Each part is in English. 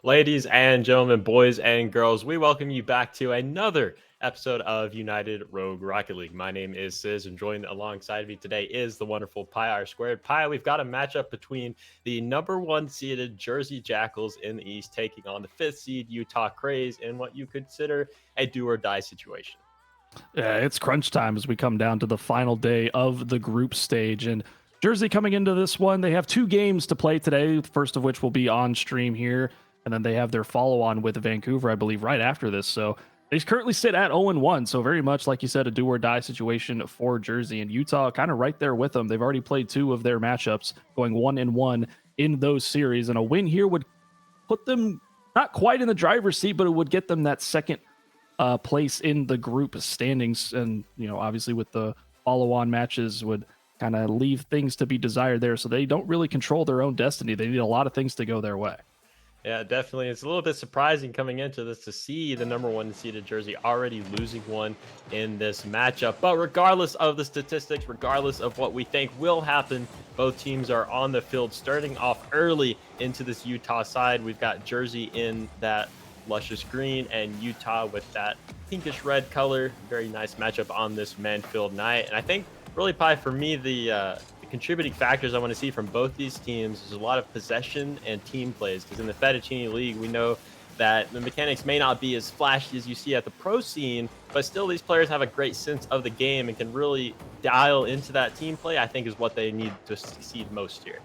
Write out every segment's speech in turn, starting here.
Ladies and gentlemen, boys and girls, we welcome you back to another episode of United Rogue Rocket League. My name is Sis, and joined alongside me today is the wonderful Pi R Squared. Pi, we've got a matchup between the number one seeded Jersey Jackals in the East taking on the fifth seed Utah Craze in what you consider a do or die situation. Yeah, it's crunch time as we come down to the final day of the group stage. And Jersey coming into this one, they have two games to play today, the first of which will be on stream here. And then they have their follow on with Vancouver, I believe, right after this. So they currently sit at 0-1. So very much, like you said, a do or die situation for Jersey. And Utah kind of right there with them. They've already played two of their matchups, going 1-1 in those series. And a win here would put them not quite in the driver's seat, but it would get them that second place in the group standings. And obviously with the follow-on matches would kind of leave things to be desired there, so they don't really control their own destiny. They need a lot of things to go their way. Yeah, definitely. It's a little bit surprising coming into this to see the number one seeded Jersey already losing one in this matchup. But regardless of the statistics, regardless of what we think will happen, both teams are on the field starting off early into this Utah side. We've got Jersey in that luscious green and Utah with that pinkish red color. Very nice matchup on this man-filled night. And I think really, Pi, for me, the contributing factors I want to see from both these teams is a lot of possession and team plays, because in the Fettuccine League, we know that the mechanics may not be as flashy as you see at the pro scene, but still these players have a great sense of the game and can really dial into that team play. I think is what they need to succeed most here.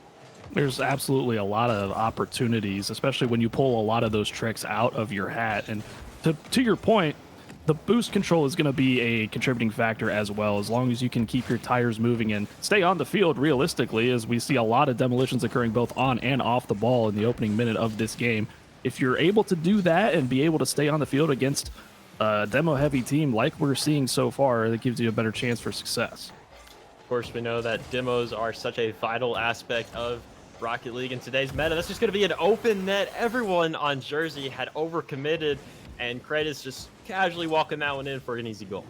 There's absolutely a lot of opportunities, especially when you pull a lot of those tricks out of your hat. And to your point, the boost control is going to be a contributing factor as well, as long as you can keep your tires moving and stay on the field realistically, as we see a lot of demolitions occurring both on and off the ball in the opening minute of this game. If you're able to do that and be able to stay on the field against a demo-heavy team like we're seeing so far, that gives you a better chance for success. Of course, we know that demos are such a vital aspect of Rocket League in today's meta. That's just going to be an open net. Everyone on Jersey had overcommitted, and Craze just casually walking that one in for an easy goal.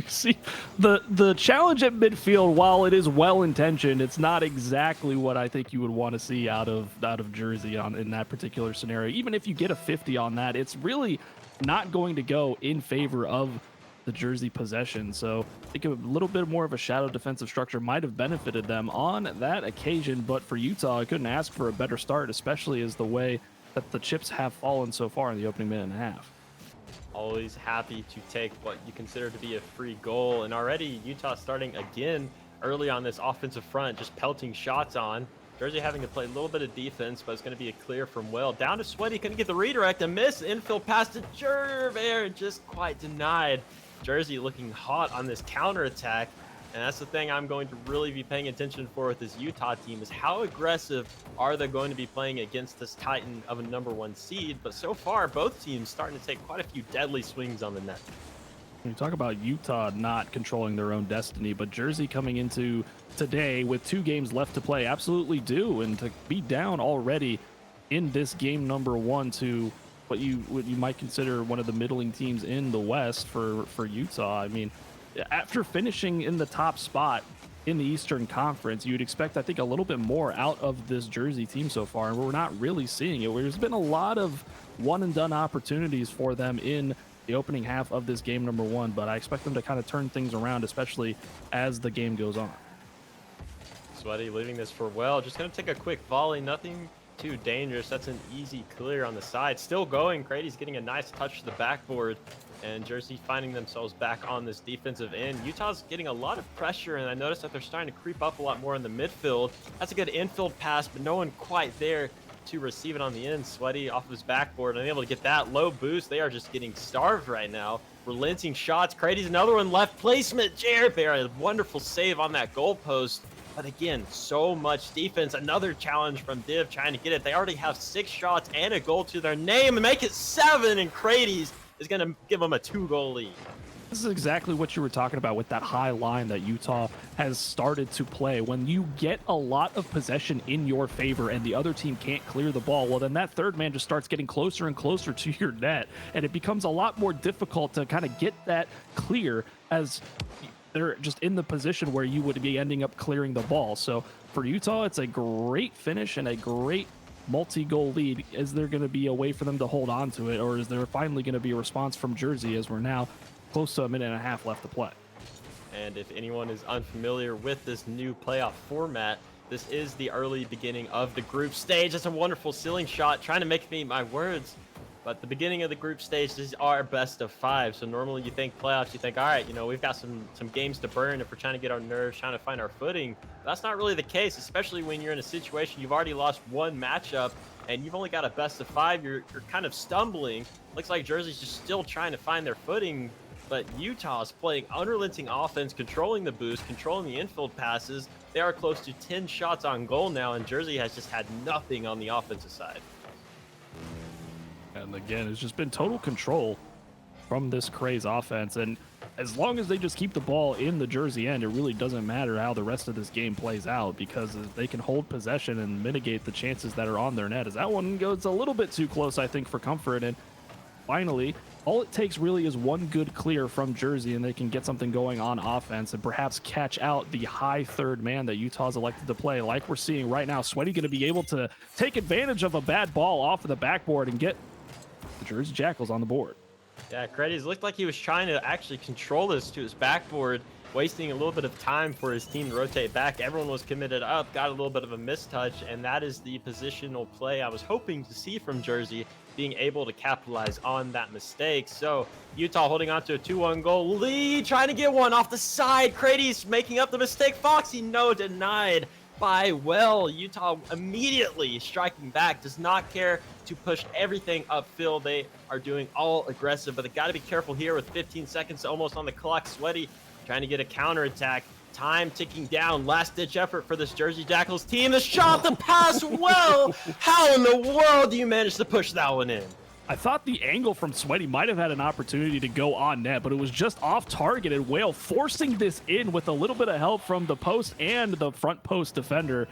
See, the challenge at midfield, while it is well intentioned, it's not exactly what I think you would want to see out of Jersey in that particular scenario. Even if you get a 50 on that, it's really not going to go in favor of the Jersey possession. So I think a little bit more of a shadow defensive structure might have benefited them on that occasion. But for Utah, I couldn't ask for a better start, especially as the way that the chips have fallen so far in the opening minute and a half. Always happy to take what you consider to be a free goal. And already Utah starting again early on this offensive front, just pelting shots on. Jersey having to play a little bit of defense, but it's going to be a clear from Will. Down to Sweaty, couldn't get the redirect. A miss, infield pass to Jerv, just quite denied. Jersey looking hot on this counterattack. And that's the thing I'm going to really be paying attention for with this Utah team, is how aggressive are they going to be playing against this Titan of a number one seed. But so far, both teams starting to take quite a few deadly swings on the net. You talk about Utah not controlling their own destiny, but Jersey coming into today with 2 games left to play absolutely do. And to be down already in this game number 1 to what you might consider one of the middling teams in the West for Utah. I mean, after finishing in the top spot in the Eastern Conference, you'd expect, I think, a little bit more out of this Jersey team so far, and we're not really seeing it. There's been a lot of one-and-done opportunities for them in the opening half of this game number 1, but I expect them to kind of turn things around, especially as the game goes on. Sweaty leaving this for Well. Just going to take a quick volley. Nothing too dangerous. That's an easy clear on the side. Still going. Crady's getting a nice touch to the backboard, and Jersey finding themselves back on this defensive end. Utah's getting a lot of pressure, and I noticed that they're starting to creep up a lot more in the midfield. That's a good infield pass, but no one quite there to receive it on the end. Sweaty off of his backboard, unable to get that low boost. They are just getting starved right now. Relenting shots. Crady's another one. Left placement. Jared Bear, a wonderful save on that goalpost. But again, so much defense. Another challenge from Div trying to get it. They already have 6 shots and a goal to their name and make it 7, and Crady's is going to give them a 2-goal lead. This is exactly what you were talking about with that high line that Utah has started to play. When you get a lot of possession in your favor and the other team can't clear the ball, well, then that third man just starts getting closer and closer to your net, and it becomes a lot more difficult to kind of get that clear, as they're just in the position where you would be ending up clearing the ball. So for Utah, it's a great finish and a great multi-goal lead, is there going to be a way for them to hold on to it, or is there finally going to be a response from Jersey as we're now close to a minute and a half left to play? And if anyone is unfamiliar with this new playoff format, this is the early beginning of the group stage. That's a wonderful ceiling shot, trying to make me eat my words. But the beginning of the group stage, these are best of 5. So normally you think playoffs, you think, all right, we've got some games to burn if we're trying to get our nerves, trying to find our footing. But that's not really the case, especially when you're in a situation you've already lost one matchup and you've only got a best of 5. You're kind of stumbling. Looks like Jersey's just still trying to find their footing. But Utah is playing unrelenting offense, controlling the boost, controlling the infield passes. They are close to 10 shots on goal now, and Jersey has just had nothing on the offensive side. And again, it's just been total control from this Craze offense. And as long as they just keep the ball in the Jersey end, it really doesn't matter how the rest of this game plays out, because they can hold possession and mitigate the chances that are on their net. As that one goes a little bit too close, I think, for comfort. And finally, all it takes really is one good clear from Jersey, and they can get something going on offense and perhaps catch out the high third man that Utah's elected to play. Like we're seeing right now, Sweaty going to be able to take advantage of a bad ball off of the backboard and get the Jersey Jackals on the board. Yeah, Craze looked like he was trying to actually control this to his backboard, wasting a little bit of time for his team to rotate back. Everyone was committed up, got a little bit of a mistouch, and that is the positional play I was hoping to see from Jersey, being able to capitalize on that mistake. So Utah holding on to a 2-1 goal lead, trying to get one off the side. Crady's making up the mistake. Foxy, no, denied by Well. Utah immediately striking back, does not care to push everything upfield. They are doing all aggressive, but they got to be careful here with 15 seconds almost on the clock. Sweaty trying to get a counterattack. Time ticking down. Last-ditch effort for this Jersey Jackals team. The shot, the pass, Well. How in the world do you manage to push that one in? I thought the angle from Sweaty might have had an opportunity to go on net, but it was just off target, and Whale forcing this in with a little bit of help from the post and the front post defender.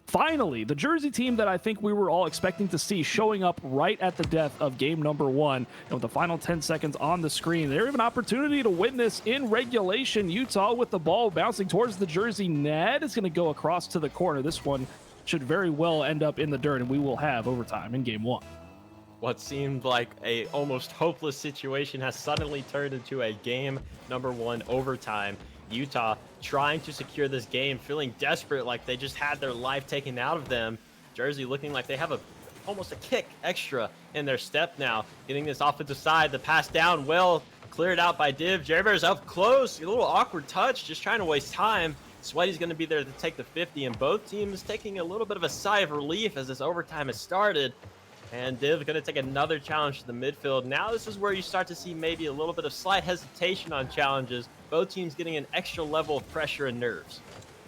Finally, the Jersey team that I think we were all expecting to see showing up right at the death of game number 1. And with the final 10 seconds on the screen, they have an opportunity to win this in regulation. Utah with the ball bouncing towards the Jersey net is going to go across to the corner. This one should very well end up in the dirt, and we will have overtime in game 1. What seemed like a almost hopeless situation has suddenly turned into a game number 1 overtime. Utah trying to secure this game, feeling desperate, like they just had their life taken out of them. Jersey looking like they have almost a kick extra in their step now. Getting this offensive side, the pass down, Well cleared out by Div. Jerry Bear's up close, a little awkward touch, just trying to waste time. Sweaty's going to be there to take the 50, and both teams taking a little bit of a sigh of relief as this overtime has started. And Div going to take another challenge to the midfield. Now this is where you start to see maybe a little bit of slight hesitation on challenges. Both teams getting an extra level of pressure and nerves.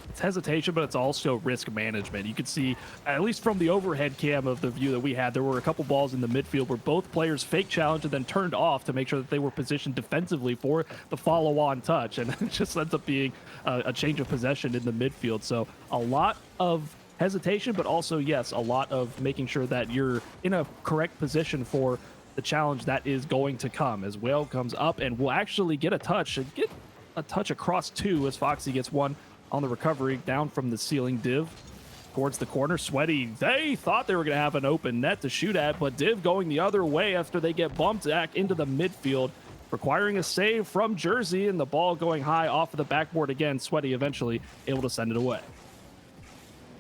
It's hesitation, but it's also risk management. You could see, at least from the overhead cam of the view that we had, there were a couple balls in the midfield where both players fake challenge and then turned off to make sure that they were positioned defensively for the follow-on touch. And it just ends up being a change of possession in the midfield. So a lot of hesitation, but also, yes, a lot of making sure that you're in a correct position for the challenge that is going to come, as Whale comes up and will actually get a touch across 2 as Foxy gets one on the recovery down from the ceiling. Div towards the corner. Sweaty, they thought they were going to have an open net to shoot at, but Div going the other way after they get bumped back into the midfield, requiring a save from Jersey, and the ball going high off of the backboard again. Sweaty eventually able to send it away.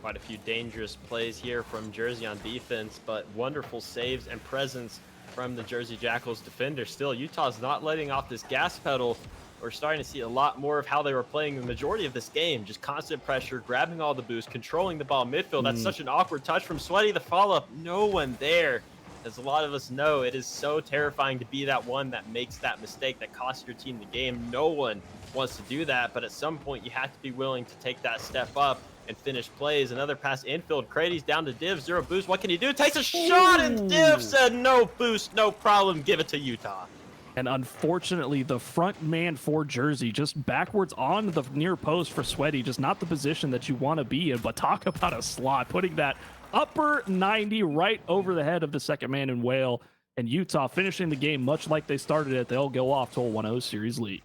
Quite a few dangerous plays here from Jersey on defense, but wonderful saves and presence from the Jersey Jackals defender. Still, Utah's not letting off this gas pedal. We're starting to see a lot more of how they were playing the majority of this game. Just constant pressure, grabbing all the boost, controlling the ball midfield. That's such an awkward touch from Sweaty. The follow-up, no one there. As a lot of us know, it is so terrifying to be that one that makes that mistake that costs your team the game. No one wants to do that, but at some point you have to be willing to take that step up and finish plays. Another pass infield. Crady's down to Div, 0 boost. What can he do? Takes a shot, and Div said no boost, no problem. Give it to Utah. And unfortunately, the front man for Jersey just backwards on the near post for Sweaty, just not the position that you want to be in. But talk about a slot, putting that upper 90 right over the head of the second man in Whale. And Utah finishing the game much like they started it. They'll go off to a 1-0 series lead.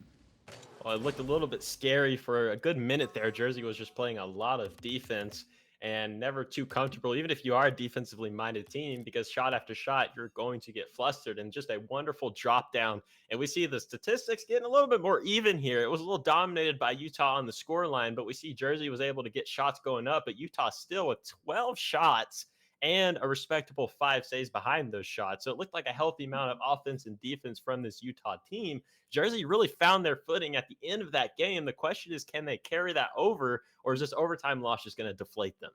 Well, it looked a little bit scary for a good minute there. Jersey was just playing a lot of defense. and never too comfortable, even if you are a defensively minded team, because shot after shot, you're going to get flustered, and just a wonderful drop down. And we see the statistics getting a little bit more even here. It was a little dominated by Utah on the score line, but we see Jersey was able to get shots going up, but Utah still with 12 shots and a respectable 5 saves behind those shots. So it looked like a healthy amount of offense and defense from this Utah team. Jersey really found their footing at the end of that game. The question is, can they carry that over, or is this overtime loss just going to deflate them?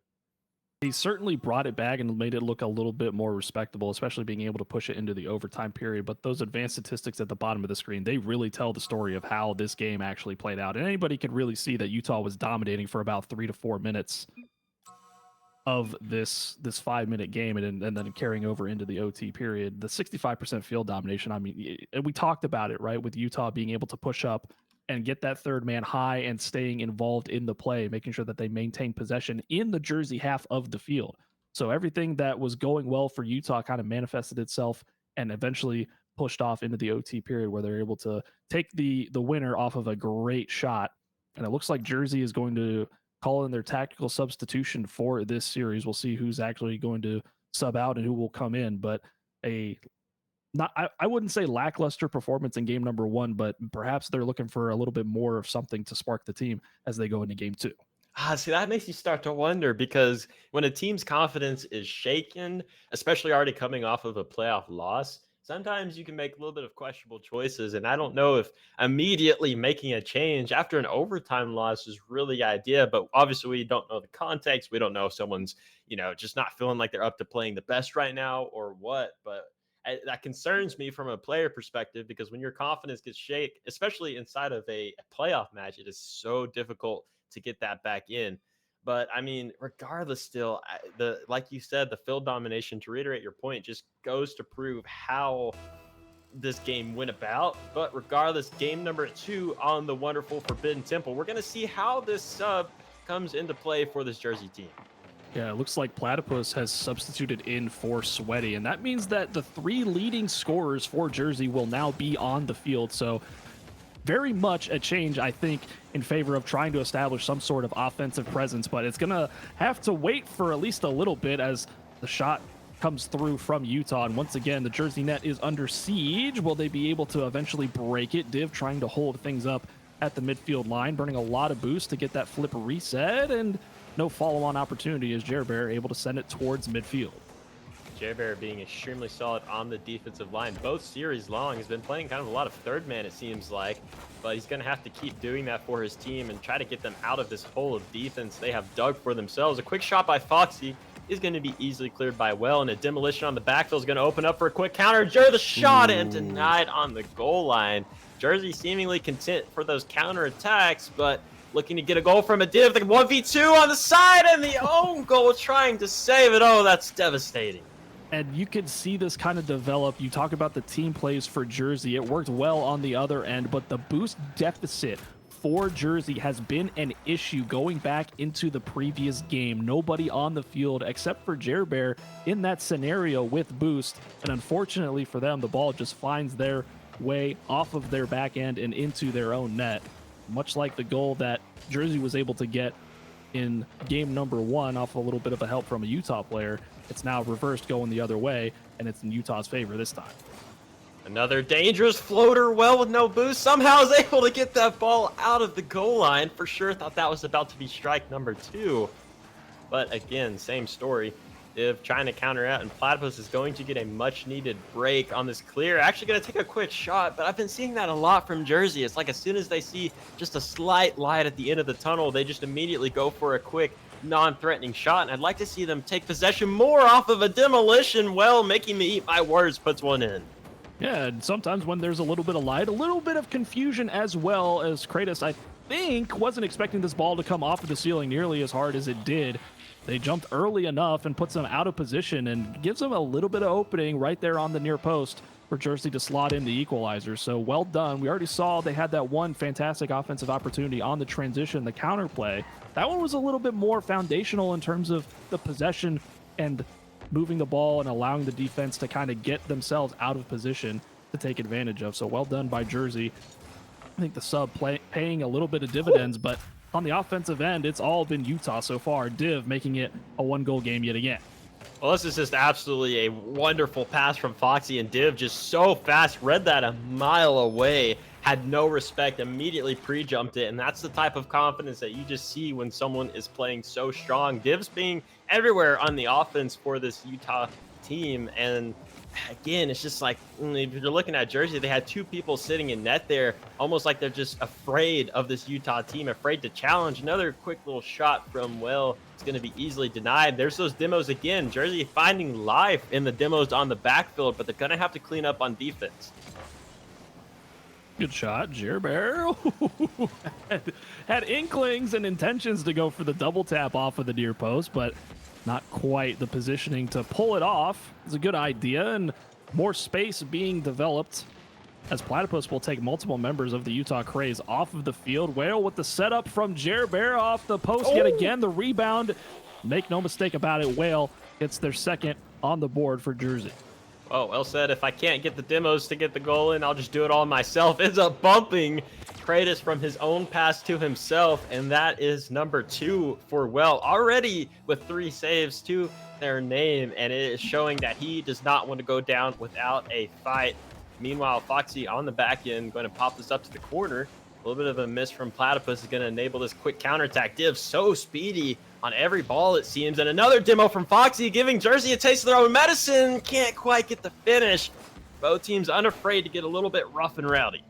He certainly brought it back and made it look a little bit more respectable, especially being able to push it into the overtime period. But those advanced statistics at the bottom of the screen, they really tell the story of how this game actually played out. And anybody could really see that Utah was dominating for about 3 to 4 minutes of this 5-minute game, and then carrying over into the OT period. The 65% field domination, I mean, and we talked about it, right, with Utah being able to push up and get that third man high and staying involved in the play, making sure that they maintain possession in the Jersey half of the field. So everything that was going well for Utah kind of manifested itself and eventually pushed off into the OT period, where they're able to take the winner off of a great shot. And it looks like Jersey is going to call in their tactical substitution for this series. We'll see who's actually going to sub out and who will come in, but I wouldn't say lackluster performance in game number 1, but perhaps they're looking for a little bit more of something to spark the team as they go into game 2. See, that makes you start to wonder, because when a team's confidence is shaken, especially already coming off of a playoff loss, sometimes you can make a little bit of questionable choices. And I don't know if immediately making a change after an overtime loss is really the idea. But obviously, we don't know the context. We don't know if someone's, just not feeling like they're up to playing the best right now or what. But that concerns me from a player perspective, because when your confidence gets shaken, especially inside of a playoff match, it is so difficult to get that back in. But I mean, regardless, still, like you said, the field domination, to reiterate your point, just goes to prove how this game went about. But regardless, game number 2 on the wonderful Forbidden Temple, we're going to see how this sub comes into play for this Jersey team. Yeah, it looks like Platypus has substituted in for Sweaty, and that means that the 3 leading scorers for Jersey will now be on the field. So very much a change, I think, in favor of trying to establish some sort of offensive presence, but it's going to have to wait for at least a little bit as the shot comes through from Utah. And once again, the Jersey net is under siege. Will they be able to eventually break it? Div trying to hold things up at the midfield line, burning a lot of boost to get that flip reset, and no follow-on opportunity as Jerbear able to send it towards midfield. Jerbear being extremely solid on the defensive line both series long. Has been playing kind of a lot of third man, it seems like, but he's going to have to keep doing that for his team and try to get them out of this hole of defense they have dug for themselves. A quick shot by Foxy is going to be easily cleared by Well, and a demolition on the backfield is going to open up for a quick counter. The shot and denied on the goal line. Jersey seemingly content for those counter attacks, but looking to get a goal from a Div. The 1v2 on the side, and the own goal trying to save it. Oh, that's devastating. And you could see this kind of develop. You talk about the team plays for Jersey. It worked well on the other end, but the boost deficit for Jersey has been an issue going back into the previous game. Nobody on the field except for Jerbear in that scenario with boost. And unfortunately for them, the ball just finds their way off of their back end and into their own net. Much like the goal that Jersey was able to get in game number 1 off a little bit of a help from a Utah player. It's now reversed going the other way, and it's in Utah's favor this time. Another dangerous floater, Well with no boost, somehow is able to get that ball out of the goal line. For sure thought that was about to be strike number 2. But again, same story. Div trying to counter out, and Platypus is going to get a much-needed break on this clear. Actually going to take a quick shot, but I've been seeing that a lot from Jersey. It's like as soon as they see just a slight light at the end of the tunnel, they just immediately go for a quick, non-threatening shot. And I'd like to see them take possession more off of a demolition. Well, making me eat my words, puts one in. Yeah, and sometimes when there's a little bit of light, a little bit of confusion as well, as Kratos, I think, wasn't expecting this ball to come off of the ceiling nearly as hard as it did. They jumped early enough and puts them out of position and gives them a little bit of opening right there on the near post for Jersey to slot in the equalizer. So well done. We already saw they had that one fantastic offensive opportunity on the transition, the counter play. That one was a little bit more foundational in terms of the possession and moving the ball and allowing the defense to kind of get themselves out of position to take advantage of. So well done by Jersey. I think the sub paying a little bit of dividends, but on the offensive end, it's all been Utah so far. Div making it a 1-goal game yet again. Well, this is just absolutely a wonderful pass from Foxy, and Div just so fast, read that a mile away, had no respect, immediately pre-jumped it, and that's the type of confidence that you just see when someone is playing so strong. Div's being everywhere on the offense for this Utah team, and again, it's just like, if you're looking at Jersey, they had 2 people sitting in net there, almost like they're just afraid of this Utah team, afraid to challenge. Another quick little shot from Will. It's going to be easily denied. There's those demos again. Jersey finding life in the demos on the backfield, but they're going to have to clean up on defense. Good shot, Jerbear. had inklings and intentions to go for the double tap off of the near post, but not quite the positioning to pull it off. It's a good idea, and more space being developed as Platypus will take multiple members of the Utah Craze off of the field. Whale with the setup from Jerbear off the post yet again. The rebound, make no mistake about it, Whale gets their second on the board for Jersey. Oh, well said. If I can't get the demos to get the goal in, I'll just do it all myself. Ends up bumping Kratos from his own pass to himself, and that is number 2 for Well. Already with 3 saves to their name, and it is showing that he does not want to go down without a fight. Meanwhile, Foxy on the back end going to pop this up to the corner. A little bit of a miss from Platypus is going to enable this quick counterattack. Div so speedy on every ball, it seems. And another demo from Foxy, giving Jersey a taste of their own medicine. Can't quite get the finish. Both teams unafraid to get a little bit rough and rowdy.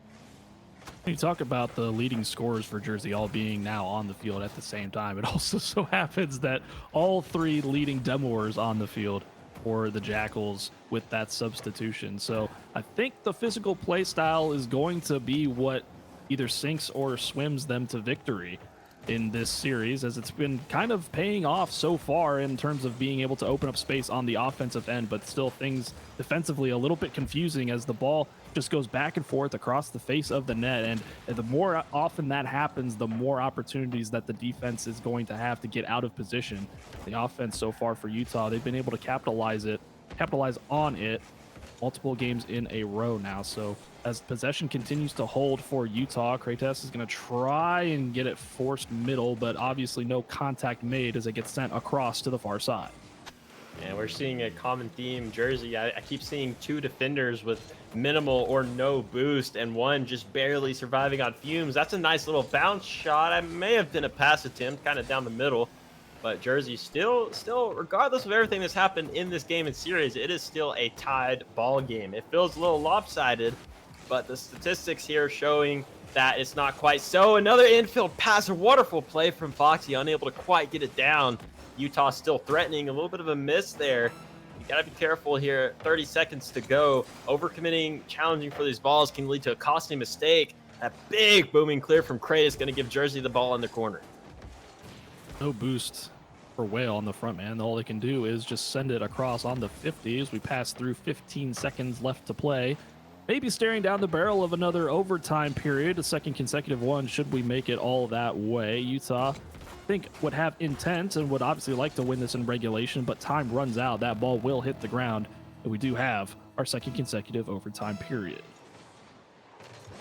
You talk about the leading scorers for Jersey all being now on the field at the same time. It also so happens that all 3 leading demoers on the field for the Jackals with that substitution. So I think the physical play style is going to be what either sinks or swims them to victory in this series, as it's been kind of paying off so far in terms of being able to open up space on the offensive end, but still things defensively a little bit confusing as the ball just goes back and forth across the face of the net. And the more often that happens, the more opportunities that the defense is going to have to get out of position. The offense so far for Utah, they've been able to capitalize on it multiple games in a row now. So as possession continues to hold for Utah, Kratos is going to try and get it forced middle, but obviously no contact made as it gets sent across to the far side. And we're seeing a common theme. Jersey, I keep seeing 2 defenders with minimal or no boost, and one just barely surviving on fumes. That's a nice little bounce shot. I may have been a pass attempt kind of down the middle, but Jersey still, regardless of everything that's happened in this game and series, it is still a tied ball game. It feels a little lopsided, but the statistics here showing that it's not quite so. Another infield pass, a wonderful play from Foxy, unable to quite get it down. Utah still threatening, a little bit of a miss there. You gotta be careful here. 30 seconds to go. Overcommitting, challenging for these balls can lead to a costly mistake. That big booming clear from Craze is gonna give Jersey the ball in the corner. No boost for Whale on the front, man. All they can do is just send it across on the 50 as we pass through 15 seconds left to play. Maybe staring down the barrel of another overtime period, a second consecutive one, should we make it all that way. Utah, I think, would have intent and would obviously like to win this in regulation, but time runs out. That ball will hit the ground, and we do have our second consecutive overtime period.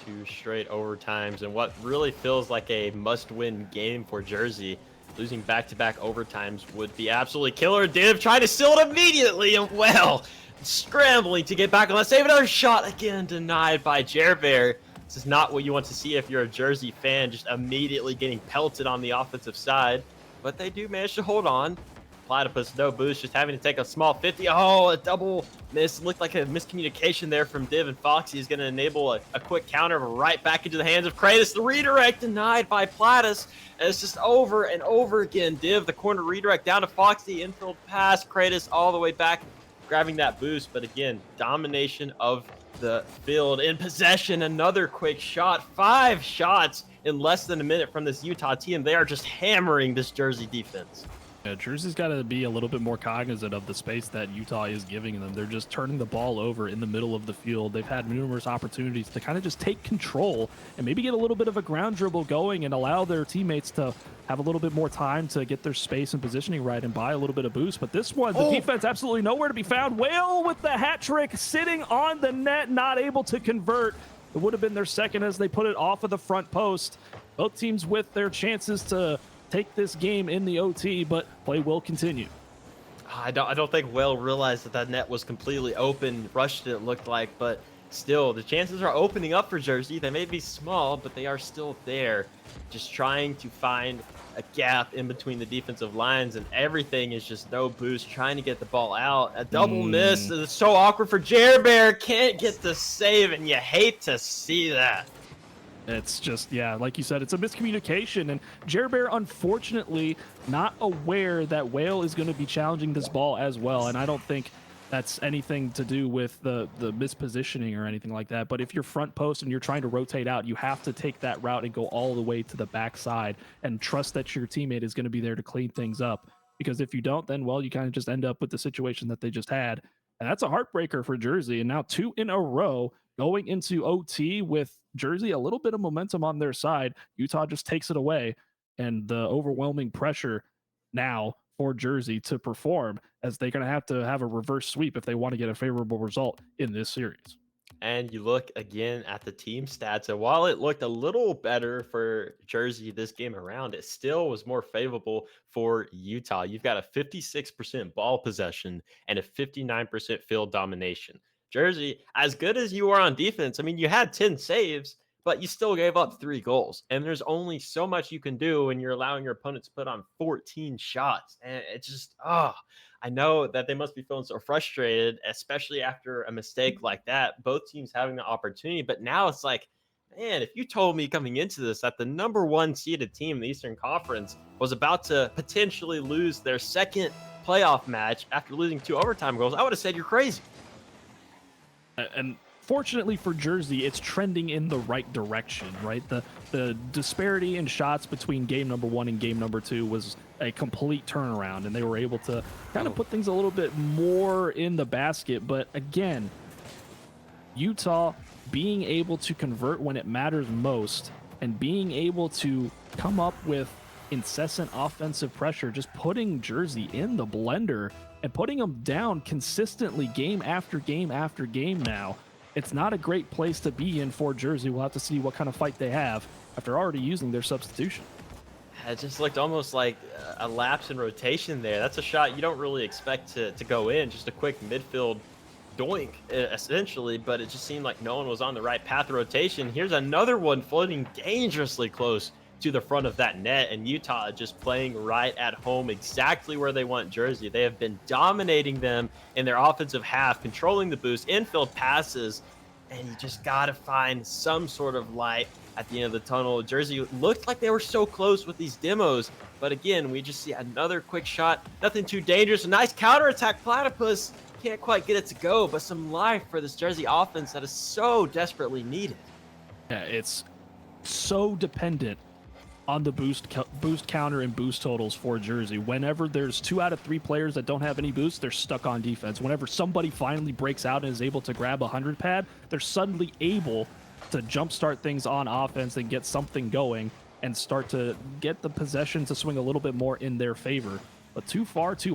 2 straight overtimes, and what really feels like a must-win game for Jersey. Losing back-to-back overtimes would be absolutely killer. Div trying to steal it immediately, and well, scrambling to get back on the save. Another shot, again denied by Jerbear. This is not what you want to see if you're a Jersey fan, just immediately getting pelted on the offensive side. But they do manage to hold on. Platypus, no boost, just having to take a small 50. Oh, a double miss. Looked like a miscommunication there from Div, and Foxy is going to enable a quick counter right back into the hands of Kratos. The redirect denied by Platypus. And it's just over and over again. Div, the corner redirect down to Foxy. Infield pass. Kratos all the way back, grabbing that boost. But again, domination of the field. In possession, another quick shot. 5 shots in less than a minute from this Utah team. They are just hammering this Jersey defense. Yeah, Jersey's got to be a little bit more cognizant of the space that Utah is giving them. They're just turning the ball over in the middle of the field. They've had numerous opportunities to kind of just take control and maybe get a little bit of a ground dribble going and allow their teammates to have a little bit more time to get their space and positioning right and buy a little bit of boost. But this one, the defense absolutely nowhere to be found. Whale with the hat trick, sitting on the net, not able to convert. It would have been their second as they put it off of the front post. Both teams with their chances to take this game in the OT, but play will continue. I don't think Will realized that that net was completely open. Rushed it looked like, but still, the chances are opening up for Jersey. They may be small, but they are still there. Just trying to find a gap in between the defensive lines, and everything is just no boost. Trying to get the ball out. A double miss. It's so awkward for Bear. Can't get the save, and you hate to see that. It's just, yeah, like you said, it's a miscommunication. And Bear, unfortunately, not aware that Whale is going to be challenging this ball as well. And I don't think that's anything to do with the mispositioning or anything like that. But if you're front post and you're trying to rotate out, you have to take that route and go all the way to the backside and trust that your teammate is going to be there to clean things up. Because if you don't, then, well, you kind of just end up with the situation that they just had. And that's a heartbreaker for Jersey. And now 2 in a row going into OT with Jersey, a little bit of momentum on their side. Utah just takes it away. And the overwhelming pressure now for Jersey to perform, as they're going to have a reverse sweep if they want to get a favorable result in this series. And you look again at the team stats, and while it looked a little better for Jersey this game around, it still was more favorable for Utah. You've got a 56% ball possession and a 59% field domination. Jersey, as good as you are on defense, I mean, you had 10 saves, but you still gave up 3 goals. And there's only so much you can do when you're allowing your opponent to put on 14 shots. And it just, I know that they must be feeling so frustrated, especially after a mistake like that. Both teams having the opportunity, but now it's like, man, if you told me coming into this that the number 1 seeded team in the Eastern Conference was about to potentially lose their second playoff match after losing 2 overtime goals, I would have said you're crazy. And fortunately for Jersey, it's trending in the right direction, right? The disparity in shots between game number 1 and game number 2 was a complete turnaround, and they were able to kind of put things a little bit more in the basket. But again, Utah being able to convert when it matters most and being able to come up with incessant offensive pressure, just putting Jersey in the blender and putting them down consistently game after game after game now. It's not a great place to be in for Jersey. We'll have to see what kind of fight they have after already using their substitution. It just looked almost like a lapse in rotation there. That's a shot you don't really expect to go in, just a quick midfield doink, essentially, but it just seemed like no one was on the right path of rotation. Here's another one floating dangerously close to the front of that net, and Utah just playing right at home, exactly where they want Jersey. They have been dominating them in their offensive half, controlling the boost, infield passes, and you just got to find some sort of light at the end of the tunnel. Jersey looked like they were so close with these demos, but again, we just see another quick shot, nothing too dangerous. A nice counterattack. Platypus can't quite get it to go, but some life for this Jersey offense that is so desperately needed. Yeah, it's so dependent on the boost counter and boost totals for Jersey. Whenever there's 2 out of 3 players that don't have any boost, they're stuck on defense. Whenever somebody finally breaks out and is able to grab a 100 pad, they're suddenly able to jumpstart things on offense and get something going and start to get the possession to swing a little bit more in their favor. But too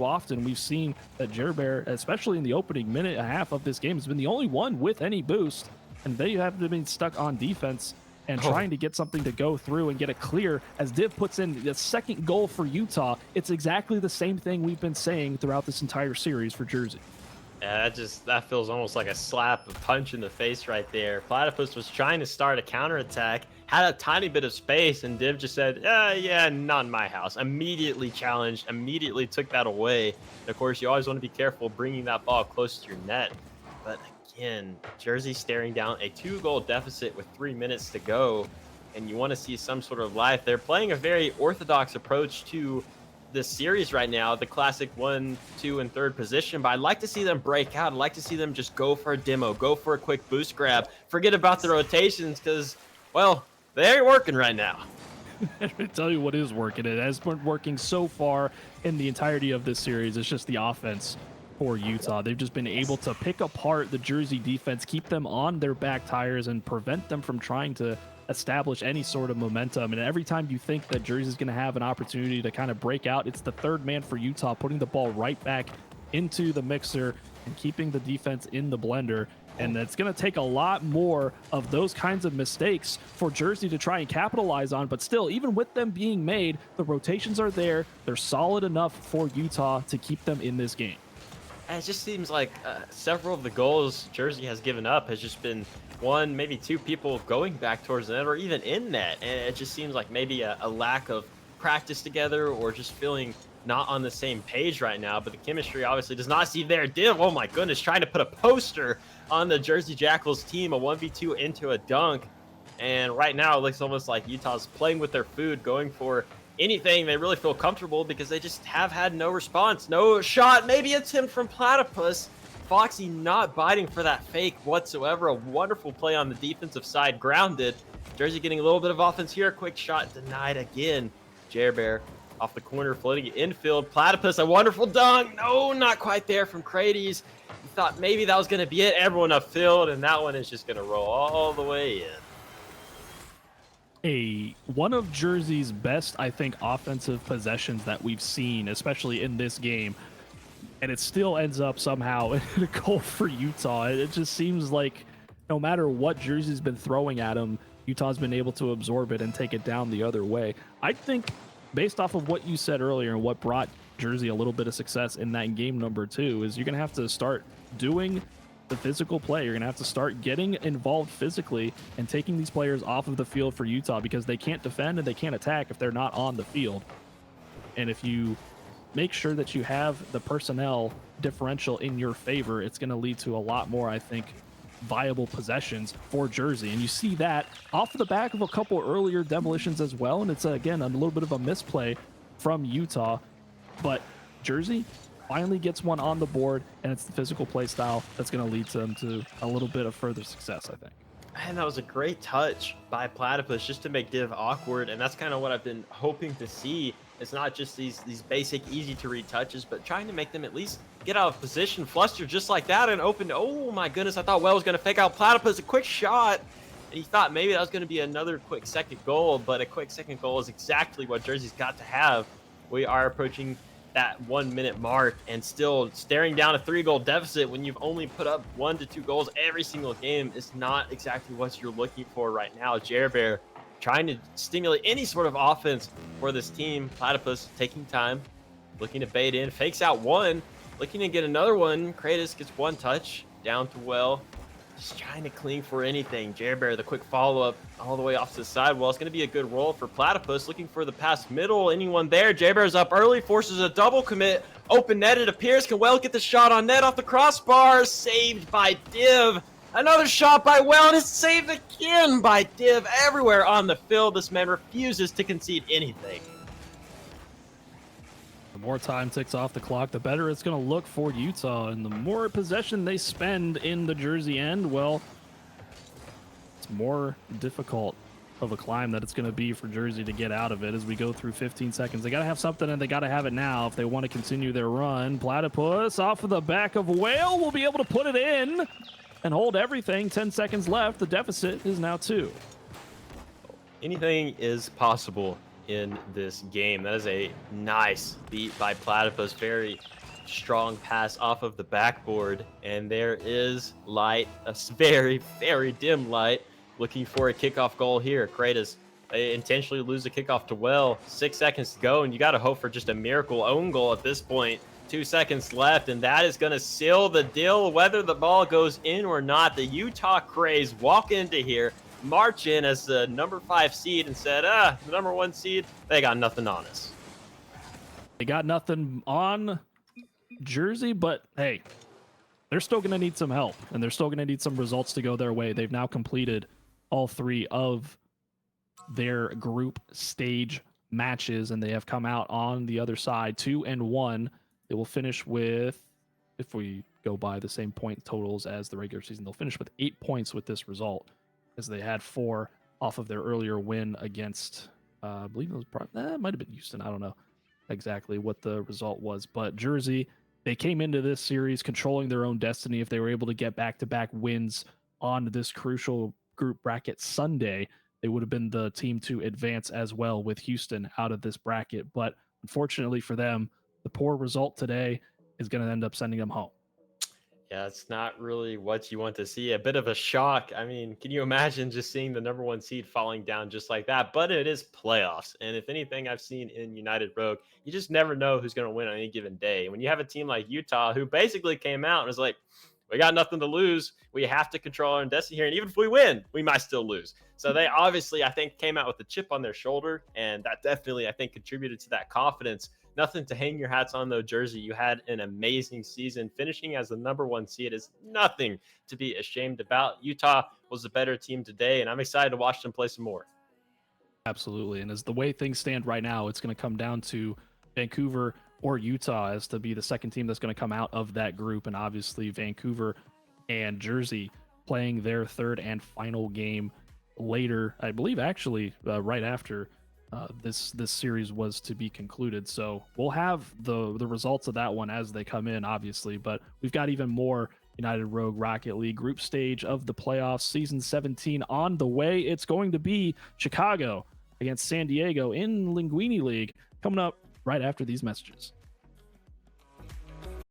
often, we've seen that Bear, especially in the opening minute and a half of this game, has been the only one with any boost, and they have been stuck on defense and trying to get something to go through and get a clear. As Div puts in the second goal for Utah, it's exactly the same thing we've been saying throughout this entire series for Jersey. Yeah, that feels almost like a slap, a punch in the face right there. Platypus was trying to start a counterattack, had a tiny bit of space, and Div just said, yeah, not in my house. Immediately challenged, immediately took that away. And of course, you always want to be careful bringing that ball close to your net. But again, Jersey staring down a 2-goal deficit with 3 minutes to go, and you want to see some sort of life. They're playing a very orthodox approach to this series right now, the classic 1, 2, and 3rd position, but I'd like to see them break out. I'd like to see them just go for a demo, go for a quick boost grab, forget about the rotations, because, well, they ain't working right now. Let me tell you what is working. It has been working so far in the entirety of this series. It's just the offense for Utah. They've just been able to pick apart the Jersey defense, keep them on their back tires, and prevent them from trying to establish any sort of momentum. And every time you think that Jersey's going to have an opportunity to kind of break out, it's the 3rd man for Utah putting the ball right back into the mixer and keeping the defense in the blender. And it's going to take a lot more of those kinds of mistakes for Jersey to try and capitalize on. But still, even with them being made, the rotations are there. They're solid enough for Utah to keep them in this game. And it just seems like several of the goals Jersey has given up has just been one, maybe two people going back towards the net or even in net. And it just seems like maybe a lack of practice together or just feeling not on the same page right now. But the chemistry obviously does not seem there. Div, oh my goodness, trying to put a poster on the Jersey Jackals team, a 1v2 into a dunk. And right now it looks almost like Utah's playing with their food, going for anything they really feel comfortable because they just have had no response, no shot, maybe attempt from Platypus. Foxy not biting for that fake whatsoever. A wonderful play on the defensive side, grounded. Jersey getting a little bit of offense here. Quick shot denied again. Jerbear off the corner, floating it infield. Platypus, a wonderful dunk. No, not quite there from Craze. You thought maybe that was going to be it. Everyone upfield, and that one is just going to roll all the way in. One of Jersey's best, I think, offensive possessions that we've seen, especially in this game, and it still ends up somehow in a goal for Utah. It just seems like no matter what Jersey's been throwing at them, Utah's been able to absorb it and take it down the other way. I think, based off of what you said earlier and what brought Jersey a little bit of success in that game number 2, is you're going to have to start doing the physical play. You're going to have to start getting involved physically and taking these players off of the field for Utah, because they can't defend and they can't attack if they're not on the field. And if you make sure that you have the personnel differential in your favor, it's going to lead to a lot more, I think, viable possessions for Jersey. And you see that off the back of a couple earlier demolitions as well. And it's, again, a little bit of a misplay from Utah. But Jersey finally gets one on the board, and it's the physical play style that's going to lead them to a little bit of further success, I think. And that was a great touch by Platypus just to make Div awkward. And that's kind of what I've been hoping to see. It's not just these basic, easy to read touches, but trying to make them at least get out of position, fluster just like that, and open. Oh my goodness, I thought Well was going to fake out Platypus. A quick shot. And he thought maybe that was going to be another quick second goal, but a quick second goal is exactly what Jersey's got to have. We are approaching that 1 minute mark and still staring down a 3-goal deficit when you've only put up 1 to 2 goals every single game is not exactly what you're looking for right now. Jerbear trying to stimulate any sort of offense for this team. Platypus taking time, looking to bait in, fakes out one, looking to get another one. Kratos gets one touch down to Well. Just trying to cling for anything. Jerbear, the quick follow-up all the way off to the side. Well, it's going to be a good roll for Platypus. Looking for the pass middle. Anyone there? Jerbear's up early, forces a double commit. Open net, it appears. Can Well get the shot on net off the crossbar? Saved by Div. Another shot by Well, and it's saved again by Div. Everywhere on the field, this man refuses to concede anything. The more time ticks off the clock, the better it's going to look for Utah. And the more possession they spend in the Jersey end, well, it's more difficult of a climb that it's going to be for Jersey to get out of it as we go through 15 seconds. They got to have something, and they got to have it now if they want to continue their run. Platypus off of the back of Whale will be able to put it in and hold everything. 10 seconds left. The deficit is now 2. Anything is possible in this game. That is a nice beat by Platypus. Very strong pass off of the backboard. And there is light, a very, very dim light, looking for a kickoff goal here. Kratos, they intentionally lose the kickoff to Well. 6 seconds to go, and you got to hope for just a miracle own goal at this point. 2 seconds left, and that is going to seal the deal, whether the ball goes in or not. The Utah Craze walk into here, march in as the number 5 seed, and said, the number 1 seed, they got nothing on us. They got nothing on Jersey, but hey, they're still going to need some help, and they're still going to need some results to go their way. They've now completed all 3 of their group stage matches, and they have come out on the other side 2-1. They will finish with, if we go by the same point totals as the regular season, they'll finish with 8 points with this result, as they had 4 off of their earlier win against, I believe it was, it might have been Houston. I don't know exactly what the result was, but Jersey, they came into this series controlling their own destiny. If they were able to get back-to-back wins on this crucial group bracket Sunday, they would have been the team to advance as well with Houston out of this bracket. But unfortunately for them, the poor result today is going to end up sending them home. Yeah, it's not really what you want to see. A bit of a shock. I mean, can you imagine just seeing the number one seed falling down just like that? But it is playoffs. And if anything I've seen in United Rogue, you just never know who's going to win on any given day. When you have a team like Utah who basically came out and was like, we got nothing to lose. We have to control our own destiny here. And even if we win, we might still lose. So they obviously, I think, came out with a chip on their shoulder. And that definitely, I think, contributed to that confidence. Nothing to hang your hats on, though, Jersey. You had an amazing season. Finishing as the number one seed is nothing to be ashamed about. Utah was a better team today, and I'm excited to watch them play some more. Absolutely. And as the way things stand right now, it's going to come down to Vancouver or Utah as to be the second team that's going to come out of that group. And obviously, Vancouver and Jersey playing their third and final game later, I believe, actually, right after this series was to be concluded. So we'll have the results of that one as they come in, obviously. But we've got even more United Rogue Rocket League group stage of the playoffs, season 17 on the way. It's going to be Chicago against San Diego in Linguini League coming up right after these messages.